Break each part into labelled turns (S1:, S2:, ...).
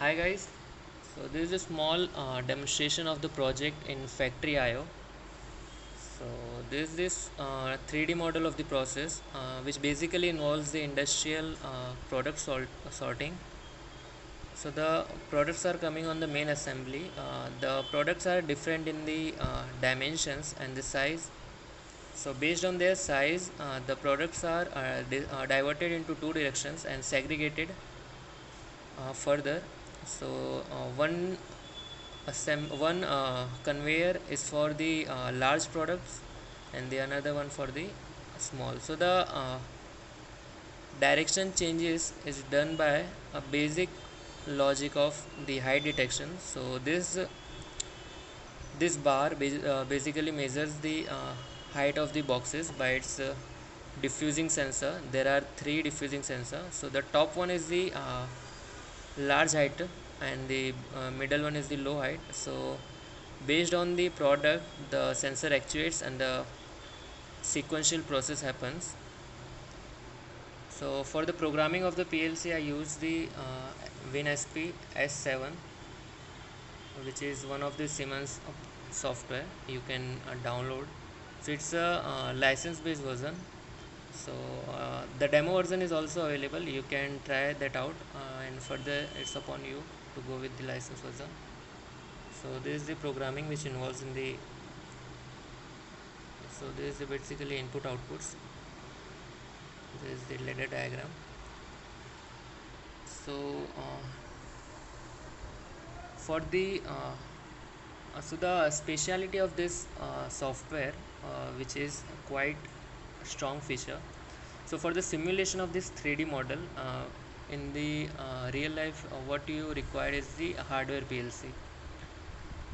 S1: Hi guys, so this is a small demonstration of the project in Factory IO. So this 3D model of the process which basically involves the industrial product sorting. So the products are coming on the main assembly. The products are different in the dimensions and the size. So based on their size, the products are diverted into two directions and segregated further. So one conveyor is for the large products and the another one for the small. So the direction changes is done by a basic logic of the height detection. So this bar basically measures the height of the boxes by its diffusing sensor. There are three diffusing sensors. So the top one is the large height and the middle one is the low height. So based on the product, the sensor actuates and the sequential process happens. So for the programming of the PLC, I use the WinSP S7, which is one of the Siemens software you can download. So it's a license based version. So the demo version is also available. You can try that out, and further it's upon you to go with the license version. So this is the programming which involves in the. So this is the basically input outputs. This is the ladder diagram. So for the so the speciality of this software, which is quite strong feature. So for the simulation of this 3D model in the real life, what you require is the hardware PLC.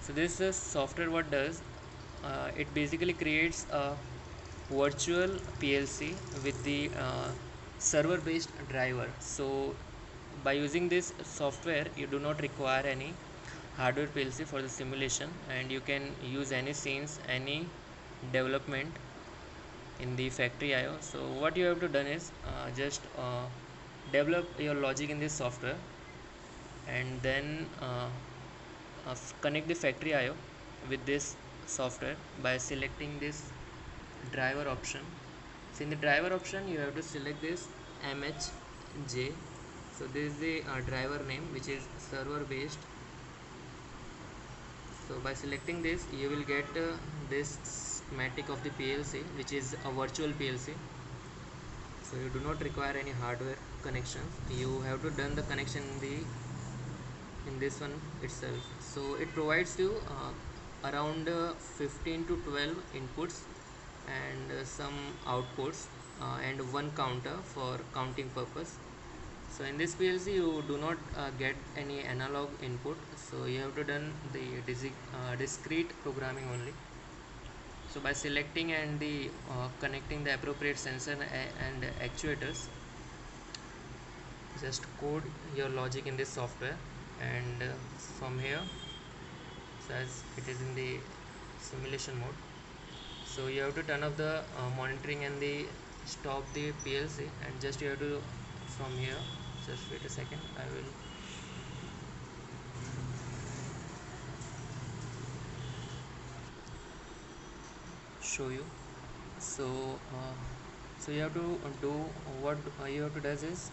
S1: So this software what does, it basically creates a virtual PLC with the server based driver. So by using this software you do not require any hardware PLC for the simulation, and you can use any scenes, any development in the Factory IO. So what you have to done is just develop your logic in this software, and then connect the Factory IO with this software by selecting this driver option. So in the driver option you have to select this MHJ. So this is the driver name, which is server based. So by selecting this you will get this schematic of the PLC, which is a virtual PLC. So you do not require any hardware connections. You have to done the connection in this one itself. So it provides you around 15 to 12 inputs and some outputs and one counter for counting purpose. So in this PLC you do not get any analog input, so you have to done the discrete programming only. So by selecting and the connecting the appropriate sensor and actuators, just code your logic in this software, and from here, so as it is in the simulation mode, so you have to turn off the monitoring and the stop the PLC, and just you have to from here, just wait a second, I will show you. So so you have to do what you have to does is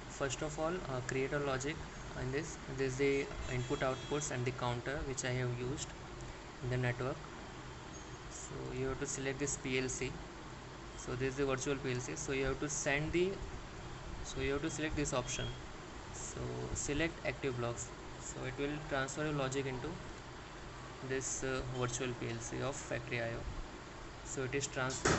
S1: first of all create a logic in this is the input outputs and the counter which I have used in the network. So you have to select this PLC. So this is the virtual PLC, so you have to send the, so you have to select this option. So select active blocks, so it will transfer your logic into this virtual PLC of Factory IO. So it is transferred.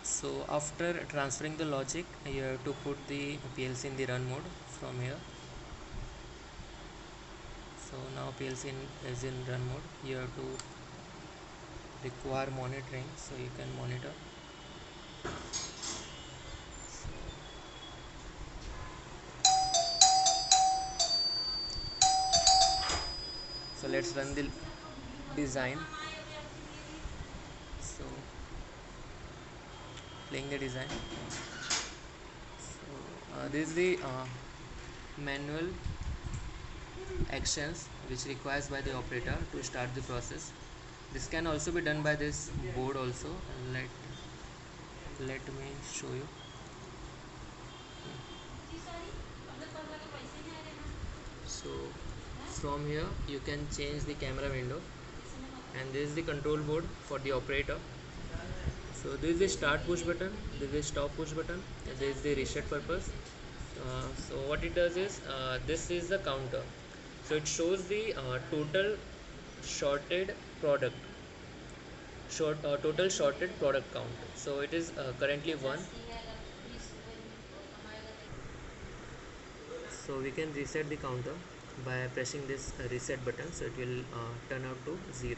S1: So after transferring the logic, you have to put the PLC in the run mode from here. So now PLC is in run mode. You have to require monitoring, so you can monitor. So let's run the design. So playing the design. So this is the manual actions which requires by the operator to start the process. This can also be done by this board also. Let me show you. So from here you can change the camera window, and this is the control board for the operator. So this is the start push button, this is the stop push button, and this is the reset purpose. So what it does is this is the counter. So it shows the total shorted product, total shorted product count. So it is currently 1. So we can reset the counter by pressing this reset button, so it will turn out to 0.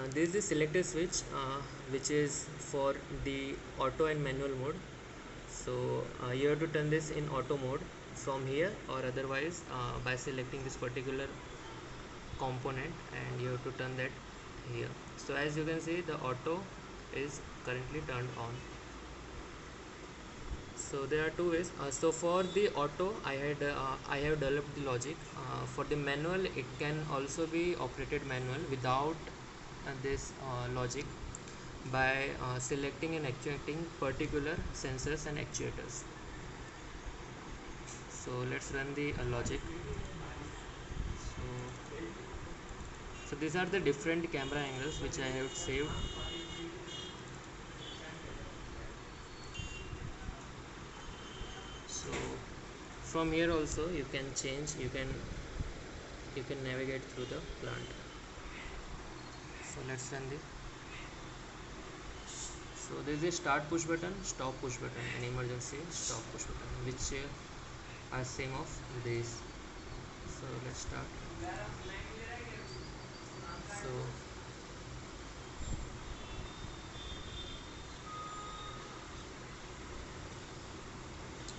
S1: This is the selector switch, which is for the auto and manual mode. So you have to turn this in auto mode from here, or otherwise by selecting this particular component, and you have to turn that here. So as you can see, the auto is currently turned on. So there are two ways. So for the auto, I have developed the logic. For the manual, it can also be operated manual without this logic, by selecting and actuating particular sensors and actuators. So let's run the logic. So these are the different camera angles which I have saved. So from here also you can change, you can navigate through the plant. So let's run the. So there is a start push button, stop push button, and emergency stop push button, which are same of these. So let's start.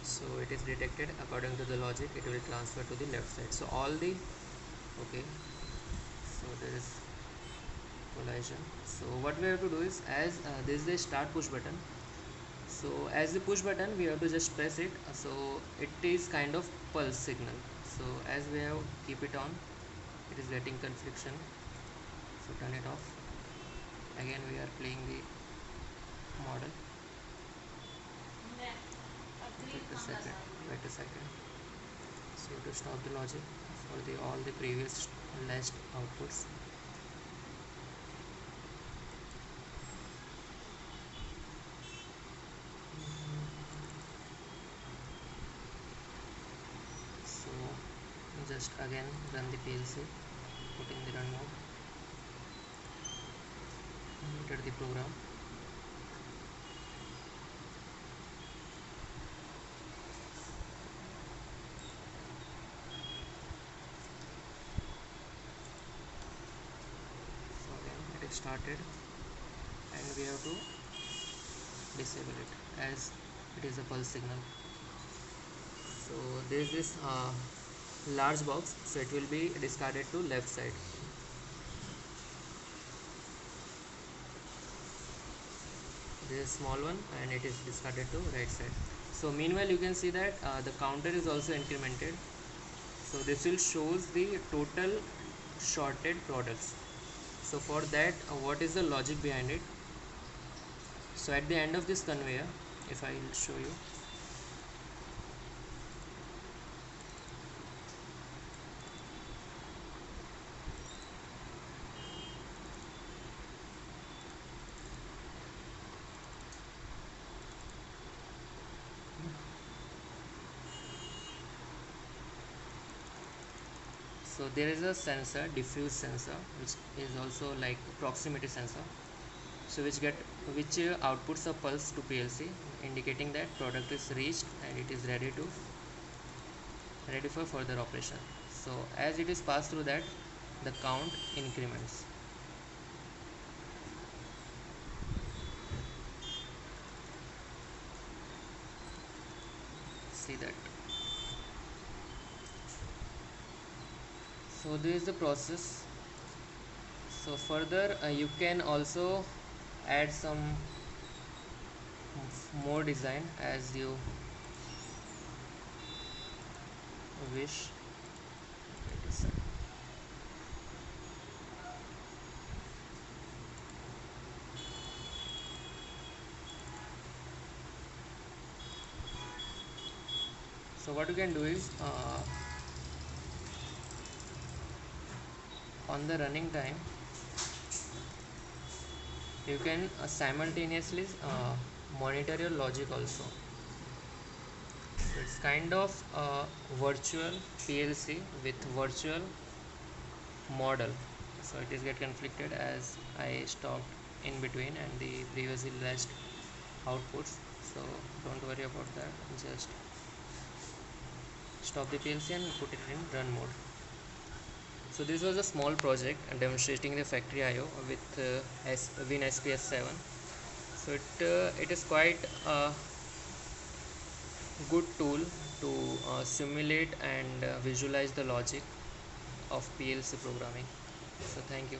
S1: So it is detected. According to the logic, it will transfer to the left side. So all the okay. So there is collision. So what we have to do is, as this is the start push button, so as the push button we have to just press it. So it is kind of pulse signal. So as we have keep it on, it is getting confliction. So turn it off. Again we are playing the model. Wait a second. So to stop the logic for the all the previous latched outputs. So just again run the PLC, put in the run mode, enter the program. So again it is started, and we have to disable it as it is a pulse signal. So there is this large box, so it will be discarded to left side. This is small one, and it is discarded to right side. So meanwhile you can see that the counter is also incremented. So this will shows the total shorted products. So for that, what is the logic behind it? So at the end of this conveyor, if I will show you, so there is a sensor, diffuse sensor, which is also like proximity sensor. So which outputs a pulse to PLC, indicating that product is reached and it is ready for further operation. So as it is passed through that, the count increments. See that. So this is the process. So further you can also add some more design as you wish. So what you can do is on the running time you can simultaneously monitor your logic also. So it's kind of a virtual PLC with virtual model. So it is get conflicted as I stopped in between and the previously last outputs. So don't worry about that. Just stop the PLC and put it in run mode. So this was a small project demonstrating the factory IO with Win SPS 7. So it is quite a good tool to simulate and visualize the logic of PLC programming. So thank you.